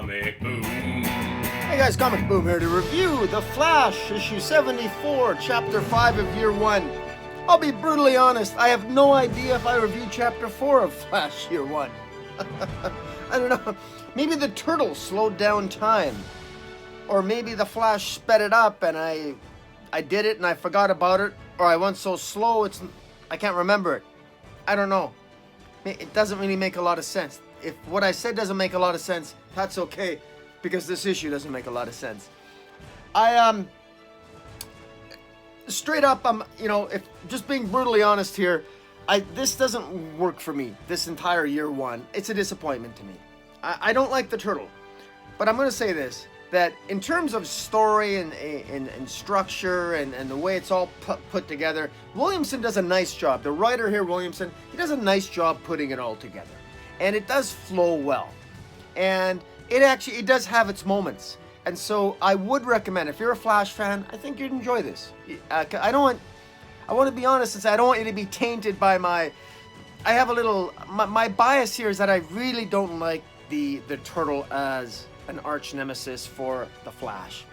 Comic Boom. Hey guys, Comic Boom here to review The Flash, issue 74, chapter 5 of year 1. I'll be brutally honest, I have no idea if I reviewed chapter 4 of Flash year 1. I don't know, maybe the turtle slowed down time. Or maybe the Flash sped it up and I did it and I forgot about it. Or I went so slow, I can't remember it. I don't know. It doesn't really make a lot of sense. If what I said doesn't make a lot of sense, that's okay, because this issue doesn't make a lot of sense. Straight up, if just being brutally honest here, this doesn't work for me. This entire year 1, it's a disappointment to me. I don't like the turtle, but I'm going to say this: that in terms of story and structure and the way it's all put together, Williamson does a nice job. The writer here, Williamson, he does a nice job putting it all together. And it does flow well. And it does have its moments. And so I would recommend, if you're a Flash fan, I think you'd enjoy this. I want to be honest and say, I don't want you to be tainted by my bias here is that I really don't like the turtle as an arch nemesis for the Flash.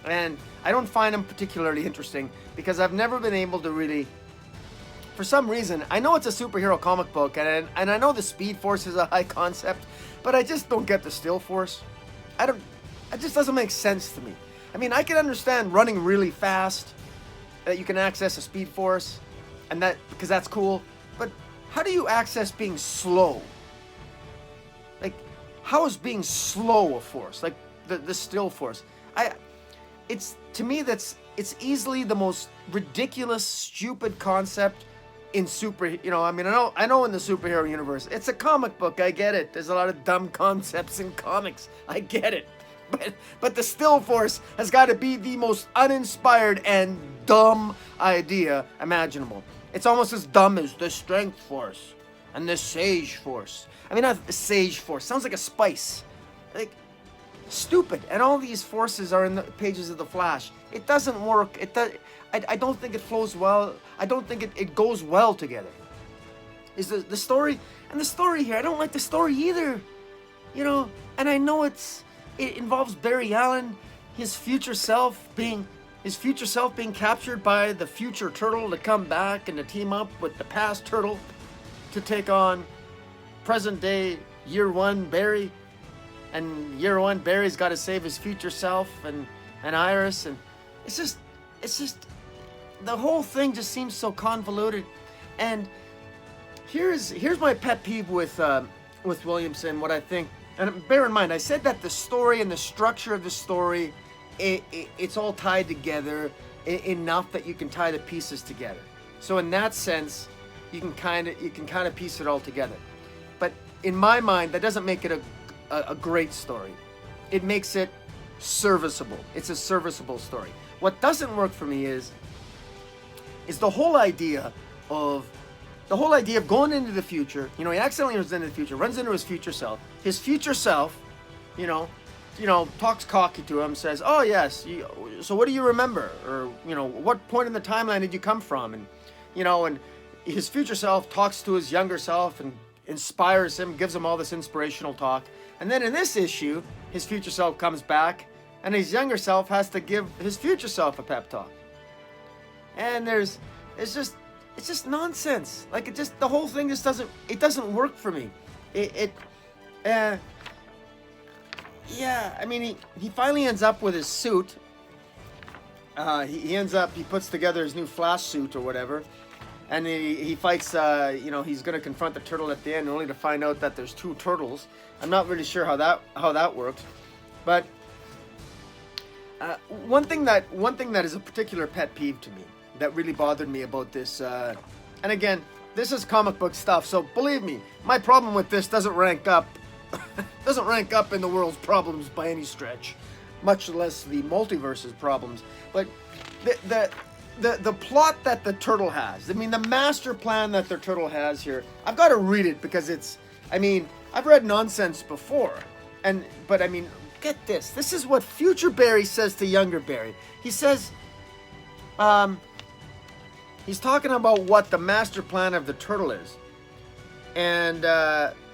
And I don't find him particularly interesting because I've never been able to really, for some reason, I know it's a superhero comic book and I know the Speed Force is a high concept, but I just don't get the Still Force. It just doesn't make sense to me. I mean, I can understand running really fast, that you can access a Speed Force, and that because that's cool, but how do you access being slow? Like, how is being slow a force? Like the Still Force. To me it's easily the most ridiculous, stupid concept in I know in the superhero universe, it's a comic book, I get it. There's a lot of dumb concepts in comics, I get it. But the Still Force has got to be the most uninspired and dumb idea imaginable. It's almost as dumb as the Strength Force and the Sage Force. I mean, not the Sage Force, sounds like a spice. Like, stupid. And all these forces are in the pages of the Flash. It doesn't work. I don't think it flows well. I don't think it goes well together. Is the story, and the story here, I don't like the story either. And I know it involves Barry Allen, his future self being captured by the future turtle to come back and to team up with the past turtle to take on present day year 1 Barry. And year 1 Barry's got to save his future self and Iris, and it's just the whole thing just seems so convoluted. And here's my pet peeve with Williamson. What I think, and bear in mind, I said that the story and the structure of the story, it's all tied together enough that you can tie the pieces together. So in that sense, you can kind of piece it all together. But in my mind, that doesn't make it a great story. It makes it serviceable. It's a serviceable story. What doesn't work for me is the whole idea of going into the future. He accidentally runs into the future, runs into his future self. His future self, talks cocky to him, says, "Oh yes, so what do you remember? Or what point in the timeline did you come from?" And his future self talks to his younger self and inspires him, gives him all this inspirational talk. And then in this issue, his future self comes back, and his younger self has to give his future self a pep talk. And it's just nonsense. Like, the whole thing just doesn't work for me. I mean, he finally ends up with his suit. He puts together his new Flash suit or whatever. And he fights, he's going to confront the turtle at the end, only to find out that there's 2 turtles. I'm not really sure how that works. But one thing that is a particular pet peeve to me, that really bothered me about this, and again, this is comic book stuff, so believe me, my problem with this doesn't rank up in the world's problems by any stretch, much less the multiverse's problems. But the plot that the turtle has, I mean, the master plan that the turtle has here, I've got to read it because I've read nonsense before, but get this. This is what future Barry says to younger Barry. He says, he's talking about what the master plan of the turtle is. And,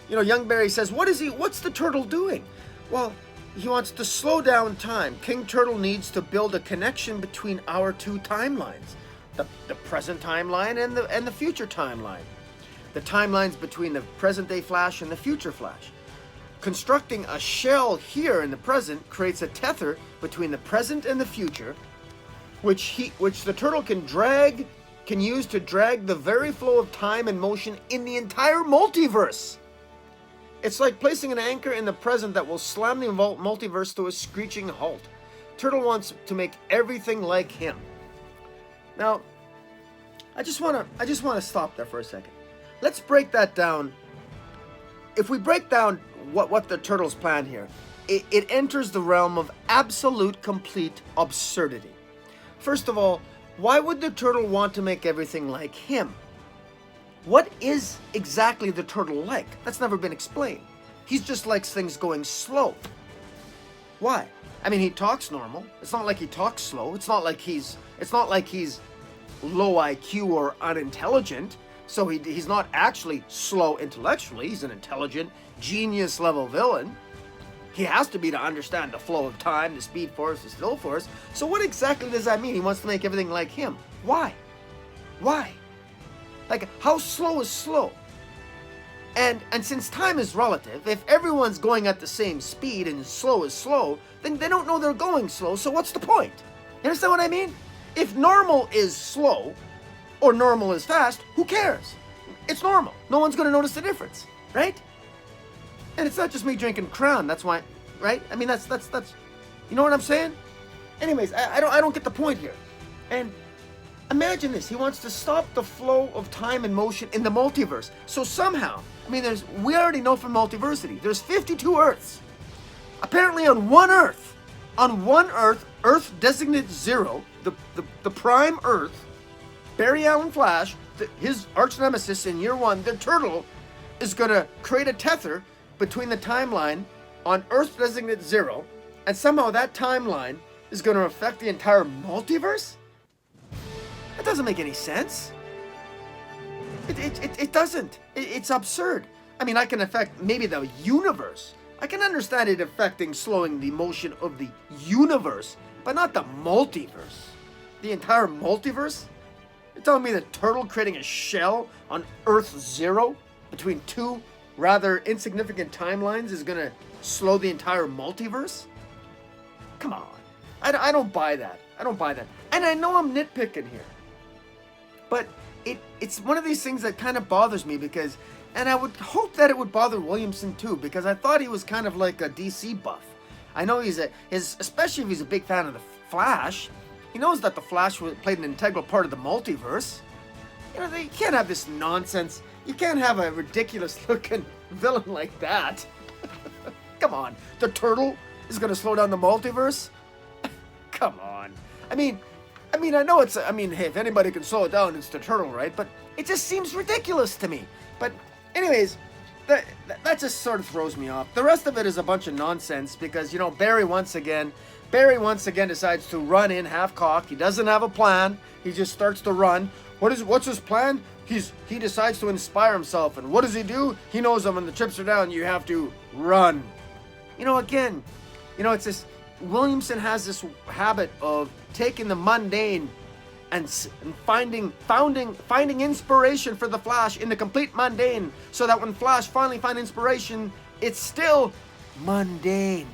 young Barry says, what's the turtle doing? Well, he wants to slow down time. King Turtle needs to build a connection between our two timelines, the present timeline and the future timeline. The timelines between the present day Flash and the future Flash. Constructing a shell here in the present creates a tether between the present and the future, which the Turtle can use to drag the very flow of time and motion in the entire multiverse. It's like placing an anchor in the present that will slam the multiverse to a screeching halt. Turtle wants to make everything like him. Now, I just want to stop there for a second. Let's break that down. If we break down what the Turtle's plan here, it enters the realm of absolute complete absurdity. First of all, why would the Turtle want to make everything like him? What is exactly the Turtle like? That's never been explained. He just likes things going slow. Why? I mean, he talks normal. It's not like he talks slow. It's not like he's low IQ or unintelligent. So he's not actually slow intellectually. He's an intelligent, genius level villain. He has to be to understand the flow of time, the speed force, the still force. So what exactly does that mean? He wants to make everything like him. Why? Why? Like, how slow is slow? And since time is relative, if everyone's going at the same speed and slow is slow, then they don't know they're going slow, so what's the point? You understand what I mean? If normal is slow, or normal is fast, who cares? It's normal. No one's going to notice the difference, right? And it's not just me drinking Crown, that's why, right? I mean, that's you know what I'm saying? Anyways, I don't get the point here. And imagine this, he wants to stop the flow of time and motion in the multiverse. So somehow, I mean, we already know from Multiversity, there's 52 Earths. Apparently on one Earth, Earth Designate 0, the prime Earth, Barry Allen Flash, his arch nemesis in year 1, the Turtle, is going to create a tether between the timeline on Earth Designate 0, and somehow that timeline is going to affect the entire multiverse? That doesn't make any sense. It doesn't. It's absurd. I mean, I can affect maybe the universe. I can understand it affecting slowing the motion of the universe, but not the multiverse. The entire multiverse? You're telling me the Turtle creating a shell on Earth 0 between two rather insignificant timelines is going to slow the entire multiverse? Come on. I don't buy that. I don't buy that. And I know I'm nitpicking here. But it's one of these things that kind of bothers me because, and I would hope that it would bother Williamson too, because I thought he was kind of like a DC buff. I know especially if he's a big fan of the Flash, he knows that the Flash played an integral part of the multiverse. You know, you can't have this nonsense. You can't have a ridiculous looking villain like that. Come on, the Turtle is going to slow down the multiverse? Come on. I mean, I know hey, if anybody can slow it down, it's the Turtle, right? But it just seems ridiculous to me. But anyways, that just sort of throws me off. The rest of it is a bunch of nonsense because, you know, Barry once again decides to run in half-cocked. He doesn't have a plan. He just starts to run. What's his plan? He decides to inspire himself. And what does he do? He knows that when the chips are down, you have to run. You know, again, you know, it's this, Williamson has this habit of taking the mundane and finding inspiration for the Flash in the complete mundane, so that when Flash finally finds inspiration, it's still mundane.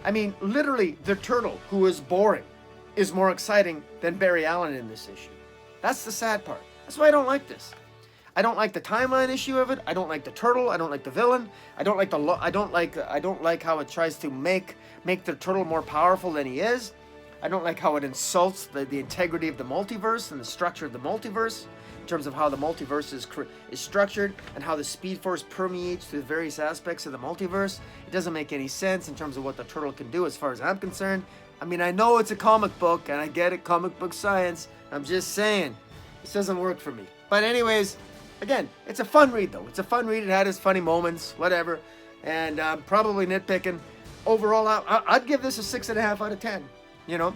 I mean, literally, the Turtle, who is boring, is more exciting than Barry Allen in this issue. That's the sad part. That's why I don't like this. I don't like the timeline issue of it. I don't like the Turtle. I don't like the villain. I don't like how it tries to make the Turtle more powerful than he is. I don't like how it insults the integrity of the multiverse and the structure of the multiverse in terms of how the multiverse is structured and how the Speed Force permeates through various aspects of the multiverse. It doesn't make any sense in terms of what the Turtle can do as far as I'm concerned. I mean, I know it's a comic book and I get it, comic book science. I'm just saying, this doesn't work for me. But anyways, again, it's a fun read though. It's a fun read. It had its funny moments, whatever. And I'm probably nitpicking. Overall, I'd give this a 6.5 out of 10. You know,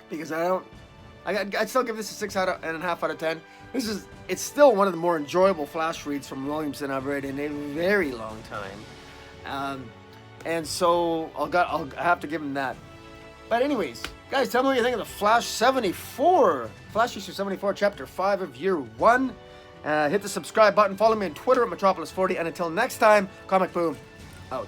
because I'd still give this a 6.5 out of 10. It's still one of the more enjoyable Flash reads from Williamson I've read in a very long time. And so I'll have to give him that. But anyways, guys, tell me what you think of the Flash 74. Flash issue 74, chapter 5 of year 1. Hit the subscribe button. Follow me on Twitter at Metropolis40. And until next time, Comic Boom out.